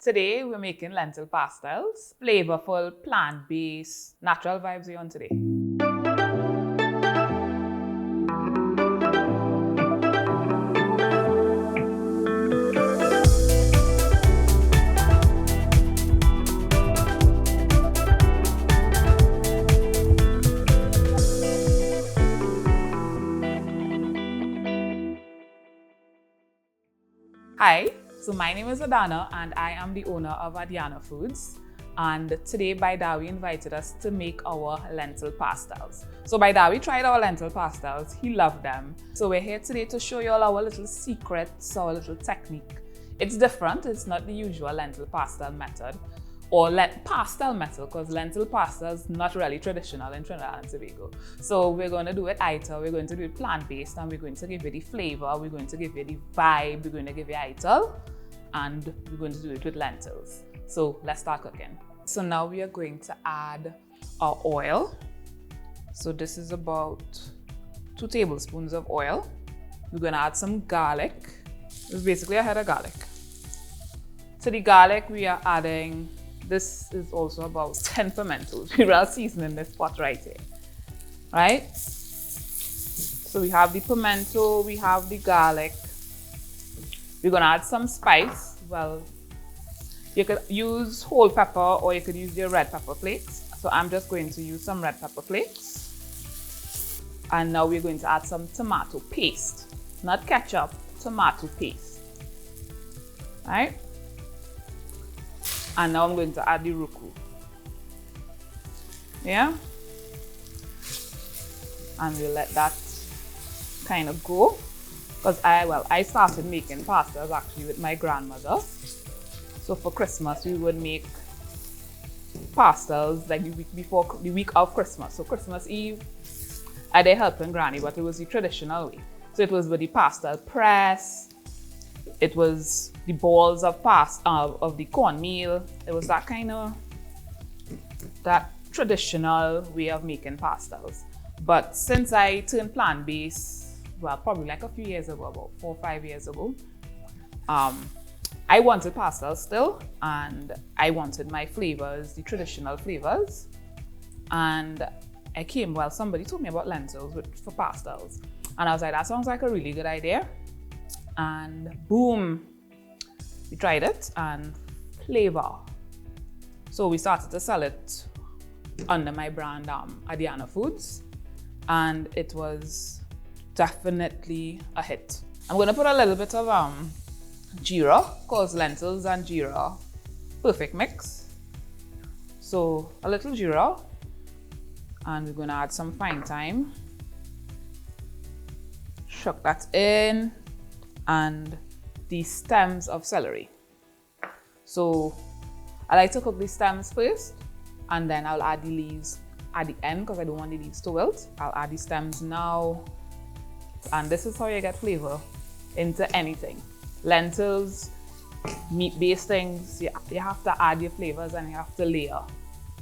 Today we're making lentil pastels, flavorful, plant-based, natural vibes we on today. Hi, so my name is Adanna and I am the owner of Ad-Yana Foods. And today Baidawi invited us to make our lentil pastels. So Baidawi tried our lentil pastels, he loved them. So we're here today to show you all our little secrets, our little technique. It's different, it's not the usual lentil pastel method or pastel method, because lentil pasta is not really traditional in Trinidad and Tobago. So we're going to do it ital, we're going to do it plant-based, and we're going to give you the flavor, we're going to give you the vibe, we're going to give you ital, and we're going to do it with lentils. So let's start cooking. So now we are going to add our oil. So this is about 2 tablespoons of oil. We're going to add some garlic. It's basically a head of garlic. To the garlic, we are adding, this is also about 10 pimentos. We're all seasoning this pot right here, right? So we have the pimento, we have the garlic. We're gonna add some spice. Well, you could use whole pepper or you could use your red pepper flakes. So I'm just going to use some red pepper flakes. And now we're going to add some tomato paste, not ketchup, tomato paste, right? And now I'm going to add the ruku. Yeah? And we'll let that kind of go. Because I started making pastas actually with my grandmother. So for Christmas, we would make pastas like the week of Christmas. So Christmas Eve, I did helping Granny, but it was the traditional way. So it was with the pastel press. It was the balls of the cornmeal. It was that traditional way of making pastels. But since I turned plant-based, well, probably like a few years ago, about 4 or 5 years ago, I wanted pastels still, and I wanted my flavors, the traditional flavors. And somebody told me about lentils for pastels. And I was like, that sounds like a really good idea. And boom, we tried it and flavor. So we started to sell it under my brand, Ad-Yana Foods. And it was definitely a hit. I'm gonna put a little bit of jeera, because lentils and jeera, perfect mix. So a little jeera, and we're gonna add some fine thyme. Chuck that in, and the stems of celery. So I like to cook the stems first, and then I'll add the leaves at the end because I don't want the leaves to wilt. I'll add the stems now. And this is how you get flavor into anything. Lentils, meat-based things, you have to add your flavors and you have to layer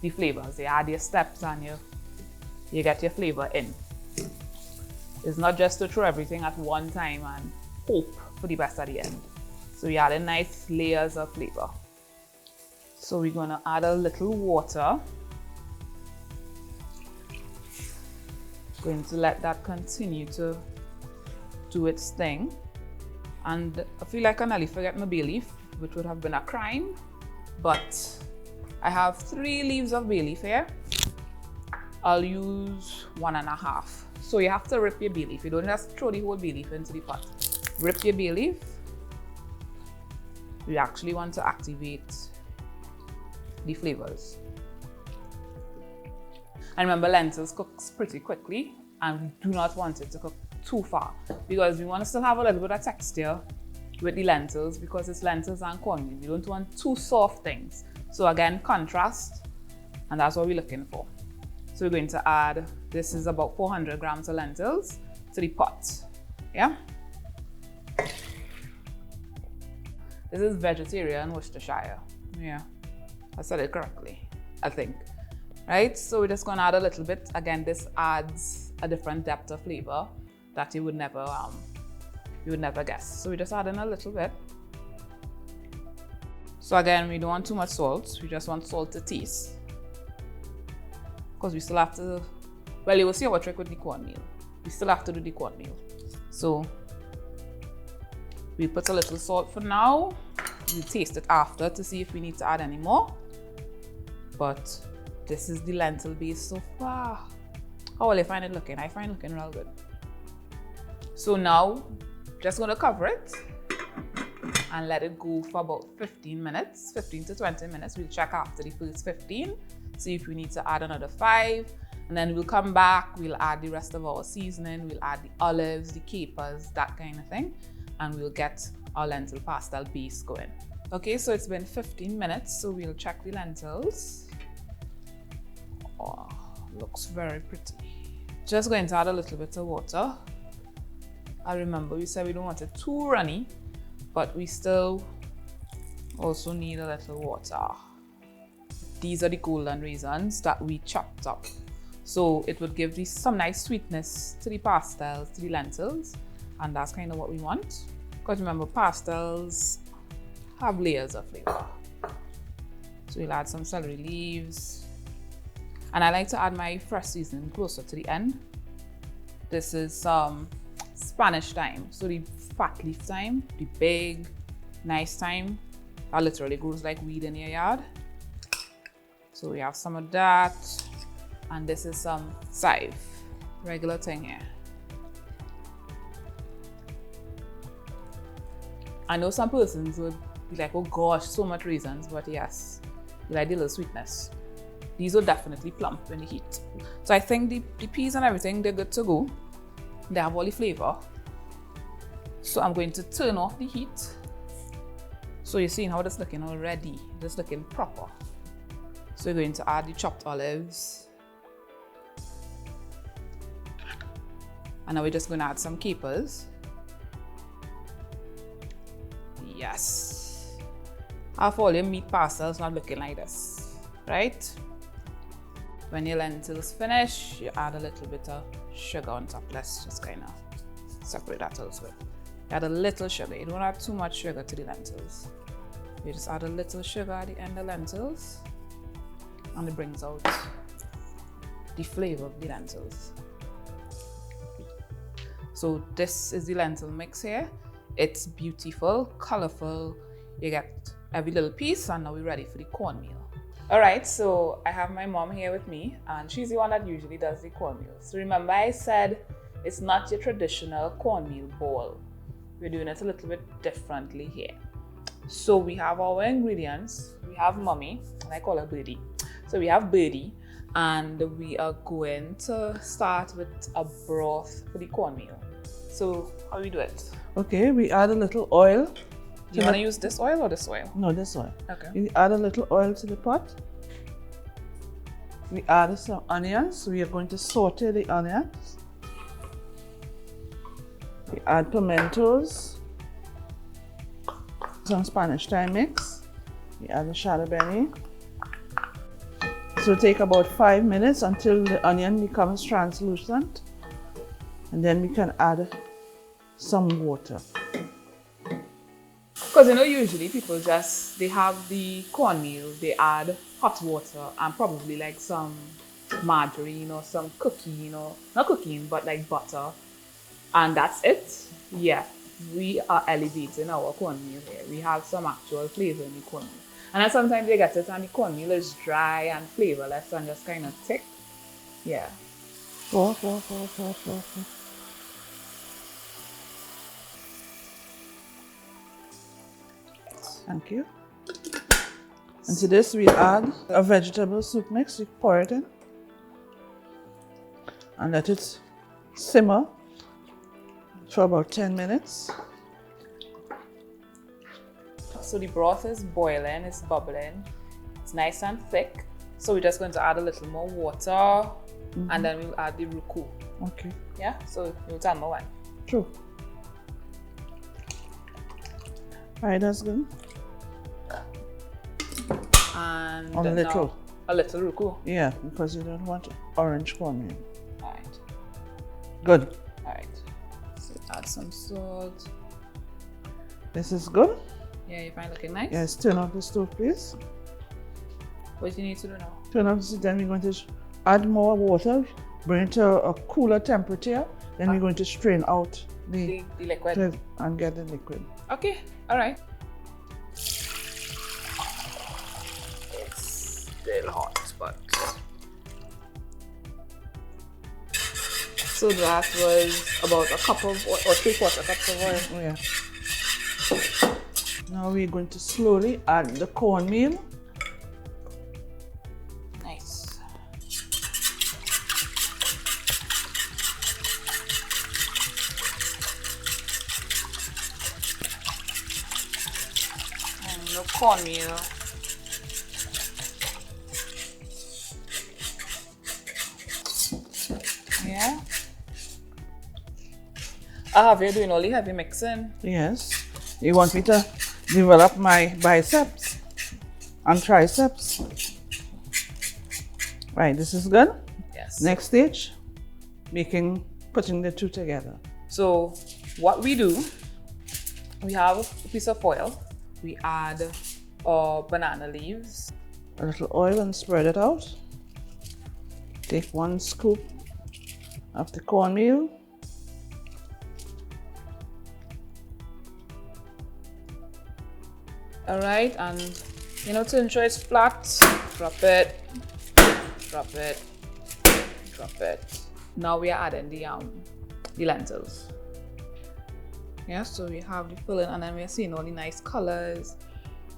the flavors. You add your steps and you get your flavor in. It's not just to throw everything at one time and hope for the best at the end. So we add in nice layers of flavor. So we're gonna add a little water. Going to let that continue to do its thing. And I feel like I nearly forget my bay leaf, which would have been a crime, but I have 3 leaves of bay leaf here. I'll use 1.5. So you have to rip your bay leaf. You don't just throw the whole bay leaf into the pot. Rip your bay leaf. You actually want to activate the flavors. And remember, lentils cooks pretty quickly, and we do not want it to cook too far because we want to still have a little bit of texture with the lentils because it's lentils and cornmeal. We don't want too soft things. So again, contrast, and that's what we're looking for. So we're going to add, this is about 400 grams of lentils to the pot. Yeah? This is vegetarian Worcestershire. Yeah, I said it correctly, I think. Right, so we're just gonna add a little bit. Again, this adds a different depth of flavor that you would never guess. So we just add in a little bit. So again, we don't want too much salt. We just want salt to taste. Because we still have to, well, you will see our trick with the cornmeal. We still have to do the cornmeal. So we put a little salt for now. We'll taste it after to see if we need to add any more. But this is the lentil base so far. How will I find it looking? I find it looking real good. So now, just gonna cover it and let it go for about 15 minutes, 15 to 20 minutes. We'll check after the first 15, see if we need to add another 5. And then we'll come back, we'll add the rest of our seasoning, we'll add the olives, the capers, that kind of thing. And we'll get our lentil pastel base going. Okay, so it's been 15 minutes, so we'll check the lentils. Oh, looks very pretty. Just going to add a little bit of water. I remember we said we don't want it too runny, but we still also need a little water. These are the golden raisins that we chopped up. So it would give some nice sweetness to the pastels, to the lentils, and that's kind of what we want. Because remember, pastels have layers of flavor. So we'll add some celery leaves. And I like to add my fresh seasoning closer to the end. This is some Spanish thyme. So the fat leaf thyme, the big, nice thyme, that literally grows like weed in your yard. So we have some of that. And this is some chive, regular thing here. I know some persons would be like, oh gosh, so much raisins, but yes, you like the little sweetness. These will definitely plump in the heat. So I think the peas and everything, they're good to go. They have all the flavor. So I'm going to turn off the heat. So you're seeing how it's looking already. It's looking proper. So we're going to add the chopped olives. And now we're just going to add some capers. Yes. Have all your meat pastels not looking like this, right? When your lentils finish, you add a little bit of sugar on top. Let's just kind of separate that a little bit. You add a little sugar. You don't add too much sugar to the lentils. You just add a little sugar at the end of lentils, and it brings out the flavor of the lentils. So this is the lentil mix here. It's beautiful, colorful. You get every little piece, and now we're ready for the cornmeal. All right, so I have my mom here with me, and she's the one that usually does the cornmeal. So remember I said it's not your traditional cornmeal bowl. We're doing it a little bit differently here. So we have our ingredients. We have mommy, and I call her Birdie. So we have Birdie, and we are going to start with a broth for the cornmeal. So how do we do it? Okay, we add a little oil. Do you want to use this oil or this oil? No, this oil. Okay. We add a little oil to the pot. We add some onions. We are going to saute the onions. We add pimentos. Some Spanish thyme mix. We add the shallot. So take about 5 minutes until the onion becomes translucent. And then we can add some water. Because you know, usually people they have the cornmeal, they add hot water and probably like some margarine or some cooking, or not cooking, but like butter. And that's it. Yeah, we are elevating our cornmeal here. We have some actual flavor in the cornmeal. And then sometimes you get it and the cornmeal is dry and flavorless and just kind of thick. Yeah. Four. Thank you. And to this we add a vegetable soup mix. We pour it in and let it simmer for about 10 minutes. So the broth is boiling, it's bubbling, it's nice and thick. So we're just going to add a little more water, and then we'll add the ruku. Okay. Yeah, so you'll tell me when. True. Alright, that's good. And a little ruku. Yeah, because you don't want orange cornmeal. Alright. Good. Alright. So add some salt. This is good. Yeah, you find looking nice? Yes, turn off the stove, please. What do you need to do now? Turn off the stove, then we're going to add more water, bring it to a cooler temperature, then we're going to strain out The liquid. and get the liquid. Okay, all right. It's still hot, but... So that was about a cup of oil, or 3/4 cups of oil. Oh, yeah. Now we're going to slowly add the cornmeal. Nice. And the cornmeal. Yeah. I have you doing all the heavy mixing. Yes. You want me to develop my biceps and triceps? Right, this is good. Yes. Next stage, putting the two together. So what we do, we have a piece of foil. We add our banana leaves. A little oil and spread it out. Take 1 scoop of the cornmeal. All right, and to ensure it's flat, drop it, drop it, drop it. Now we are adding the lentils. Yeah, so we have the filling, and then we are seeing all the nice colors,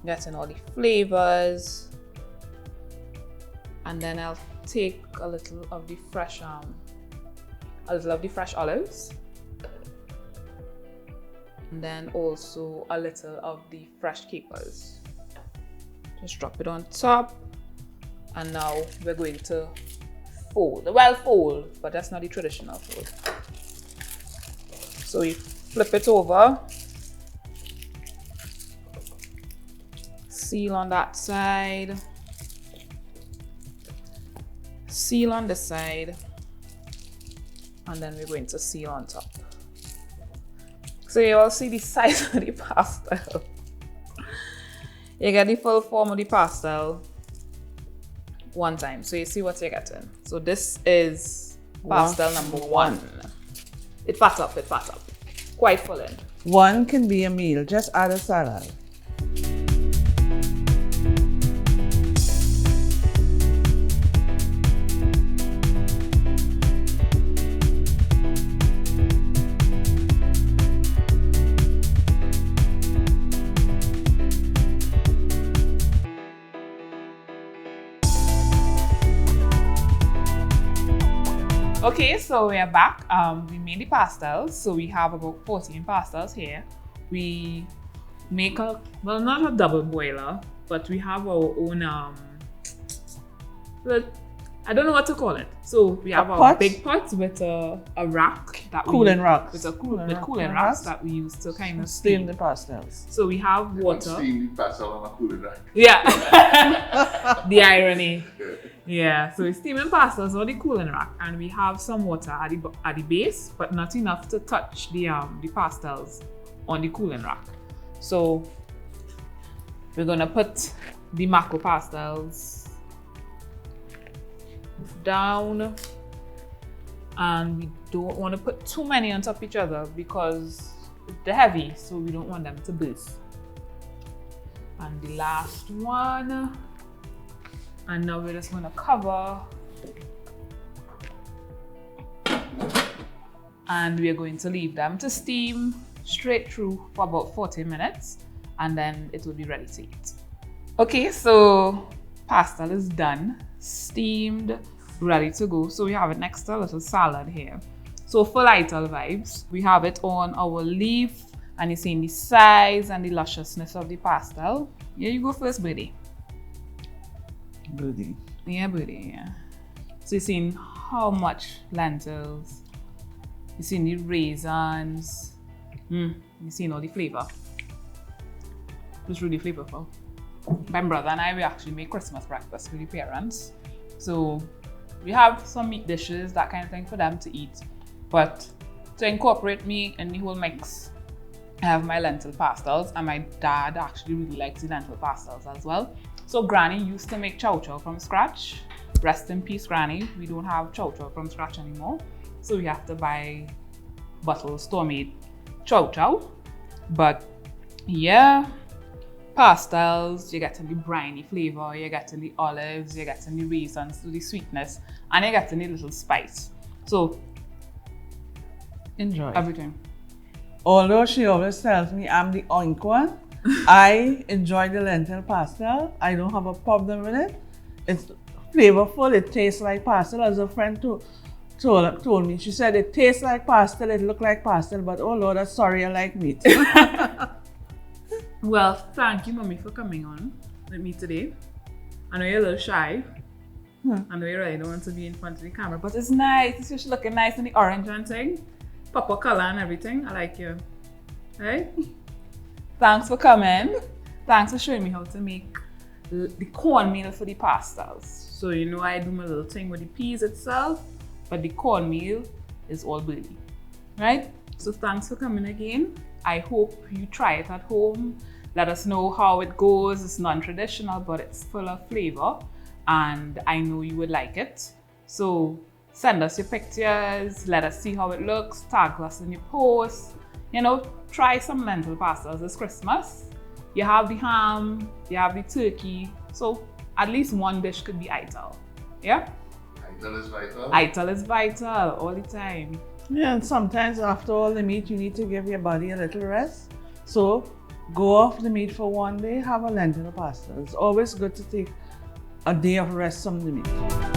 getting all the flavors. And then I'll take a little of the fresh olives. And then also a little of the fresh capers. Just drop it on top. And now we're going to fold. Well, fold, but that's not the traditional fold. So we flip it over. Seal on that side. Seal on this side. And then we're going to seal on top. So you all see the size of the pastel. You get the full form of the pastel one time. So you see what you're getting. So this is pastel number 1. It fat up. Quite full in. 1 can be a meal, just add a salad. Okay, so we are back. We made the pastels. So we have about 14 pastels here. We make not a double boiler, but we have our own, I don't know what to call it. So we have our big pot with a rack. Cooling racks. With cooling racks that we use to kind of steam the pastels. So we have water. Steam the pastel on a cooling rack. Yeah. The irony. Yeah, so we're steaming pastels on the cooling rack, and we have some water at the base, but not enough to touch the pastels on the cooling rack. So we're gonna put the macro pastels down, and we don't want to put too many on top of each other because they're heavy, so we don't want them to burst. And the last one. And now we're just gonna cover. And we're going to leave them to steam straight through for about 40 minutes. And then it will be ready to eat. Okay, so pastel is done, steamed, ready to go. So we have it next to a little salad here. So for lighter vibes, we have it on our leaf, and you're seeing the size and the lusciousness of the pastel. Here you go first, Birdie. Birdie. Yeah, Birdie, yeah. So you're seeing how much lentils. You're seeing the raisins. You're seeing all the flavor. It's really flavorful. My brother and I, we actually make Christmas breakfast for the parents. So we have some meat dishes, that kind of thing for them to eat. But to incorporate me in the whole mix, I have my lentil pastels, and my dad actually really likes the lentil pastels as well. So Granny used to make chow chow from scratch. Rest in peace, Granny. We don't have chow chow from scratch anymore. So we have to buy bottled store-made chow chow. But yeah, pastels, you're getting the briny flavor, you're getting the olives, you're getting the raisins to the sweetness, and you're getting the little spice. So Enjoy. everything. Although she always tells me I'm the oink one, I enjoy the lentil pastel. I don't have a problem with it. It's flavorful. It tastes like pastel. As a friend told me, she said it tastes like pastel, it look like pastel, but oh Lord, I'm sorry, I like meat. Well, thank you, Mommy, for coming on with me today. I know you're a little shy. I know you really don't want to be in front of the camera, but it's nice. It's just looking nice in the orange and thing. Purple color and everything. I like you. Right? Thanks for coming. Thanks for showing me how to make the cornmeal for the pastels. So you know I do my little thing with the peas itself, but the cornmeal is all burly. Right? So thanks for coming again. I hope you try it at home. Let us know how it goes. It's non-traditional, but it's full of flavor, and I know you would like it. So send us your pictures, let us see how it looks, tag us in your posts. You know, try some lentil pastels. It's Christmas. You have the ham, you have the turkey, so at least one dish could be ital. Yeah? Ital is vital. Ital is vital all the time. Yeah, and sometimes after all the meat, you need to give your body a little rest. So go off the meat for one day, have a lentil pasta. It's always good to take a day of rest from the meat.